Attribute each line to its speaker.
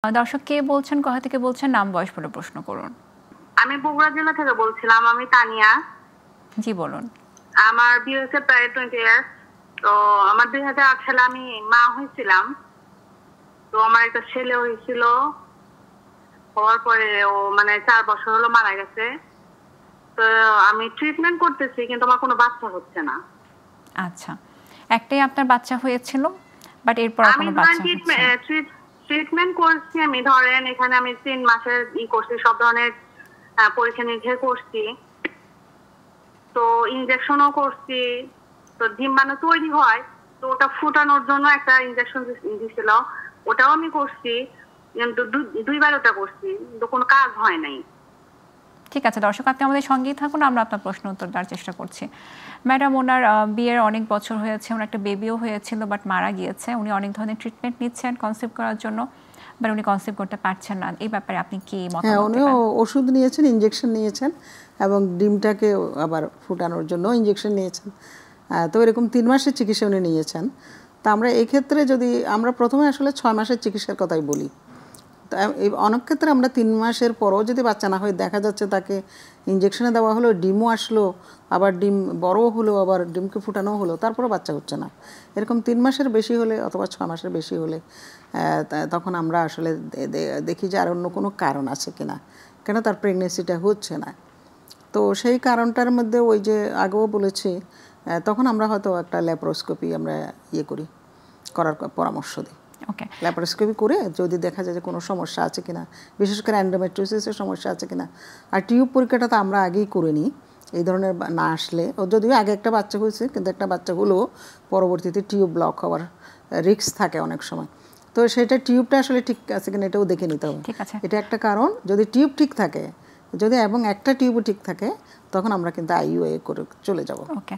Speaker 1: দর্শক কে বলছেন, কোথা থেকে বলছেন, নাম বয়স বলে প্রশ্ন করুন।
Speaker 2: আমি বগুড়া জেলা থেকে বলছিলাম। আমি তানিয়া।
Speaker 1: জি বলুন।
Speaker 2: আমার বিয়ে হয়েছে প্রায় 20 ইয়ার্স। তো আমার 2008 সালে আমি মা হয়েছিলাম। তো আমার একটা ছেলে হয়েছিল। হওয়ার পরে ও 4 বছর হলো মারা গেছে। তো আমি ট্রিটমেন্ট করতেছি, কিন্তু আমার কোনো বাচ্চা হচ্ছে না।
Speaker 1: আচ্ছা, একটাই আপনার বাচ্চা হয়েছিল, বাট এরপর আর
Speaker 2: আমি
Speaker 1: কোনো বাচ্চা হচ্ছে না।
Speaker 2: ট্রিটমেন্ট করছি। আমি ধরেন এখানে আমি 3 মাসের করছি, সব ধরনের পরীক্ষা নিরীক্ষা করছি। তো ইনজেকশনও করছি। তো ডিম্বাণু তৈরি হয়, তো ওটা ফুটানোর জন্য একটা ইনজেকশন দিছিল, ওটাও আমি করছি। কিন্তু 2বার ওটা করছি, কিন্তু কোনো কাজ হয় নাই।
Speaker 1: ঠিক আছে দর্শক, আপনি আমাদের সঙ্গেই থাকুন, আমরা আপনার প্রশ্ন উত্তর দেওয়ার চেষ্টা করছি। ম্যাডাম, ওনার বিয়ের অনেক বছর হয়েছে, ওনার একটা বেবিও হয়েছিল, বাট মারা গিয়েছে। উনি অনেক ধরনের ট্রিটমেন্ট নিচ্ছেন কনসিভ করার জন্য, বাট উনি কনসিভ করতে পারছেন না। এই ব্যাপারে আপনি কি মতামত
Speaker 3: উনিও
Speaker 1: দেবেন?
Speaker 3: ওষুধ নিয়েছেন, ইনজেকশন নিয়েছেন, এবং ডিমটাকে আবার ফুটানোর জন্য ইনজেকশন নিয়েছেন। তো এরকম 3 মাসের চিকিৎসা উনি নিয়েছেন। তা আমরা এই ক্ষেত্রে যদি আমরা প্রথমে আসলে 6 মাসের চিকিৎসার কথাই বলি। তো অনেক ক্ষেত্রে আমরা 3 মাসের পরও যদি বাচ্চা না হয়, দেখা যাচ্ছে তাকে ইনজেকশনে দেওয়া হলো, ডিমও আসলো, আবার ডিম বড়ও হলো, আবার ডিমকে ফুটানো হলো, তারপরও বাচ্চা হচ্ছে না। এরকম 3 মাসের বেশি হলে অথবা 6 মাসের বেশি হলে তখন আমরা আসলে দেখি যে আর অন্য কোনো কারণ আছে কিনা, কেন তার প্রেগনেন্সিটা হচ্ছে না। তো সেই কারণটার মধ্যে ওই যে আগেও বলেছি, তখন আমরা হয়তো একটা ল্যাপারোস্কোপি আমরা করার পরামর্শ দিই।
Speaker 1: ওকে,
Speaker 3: ল্যাপারোস্কোপি করে যদি দেখা যায় যে কোনো সমস্যা আছে কিনা, বিশেষ করে এন্ডোমেট্রিওসিসের সমস্যা আছে কিনা। আর টিউব পরীক্ষাটা তো আমরা আগেই করে নিই, এই ধরনের না আসলে। ও যদিও আগে একটা বাচ্চা হয়েছে, কিন্তু একটা বাচ্চা হলেও পরবর্তীতে টিউব ব্লক হওয়ার রিস্ক থাকে অনেক সময়। তো সেটা টিউবটা আসলে ঠিক আছে কিনা এটাও দেখে নিতে হবে।
Speaker 1: ঠিক আছে।
Speaker 3: এটা একটা কারণ। যদি টিউব ঠিক থাকে, যদি এবং একটা টিউবও ঠিক থাকে, তখন আমরা কিন্তু আইইউএ করে চলে যাব।
Speaker 1: ওকে।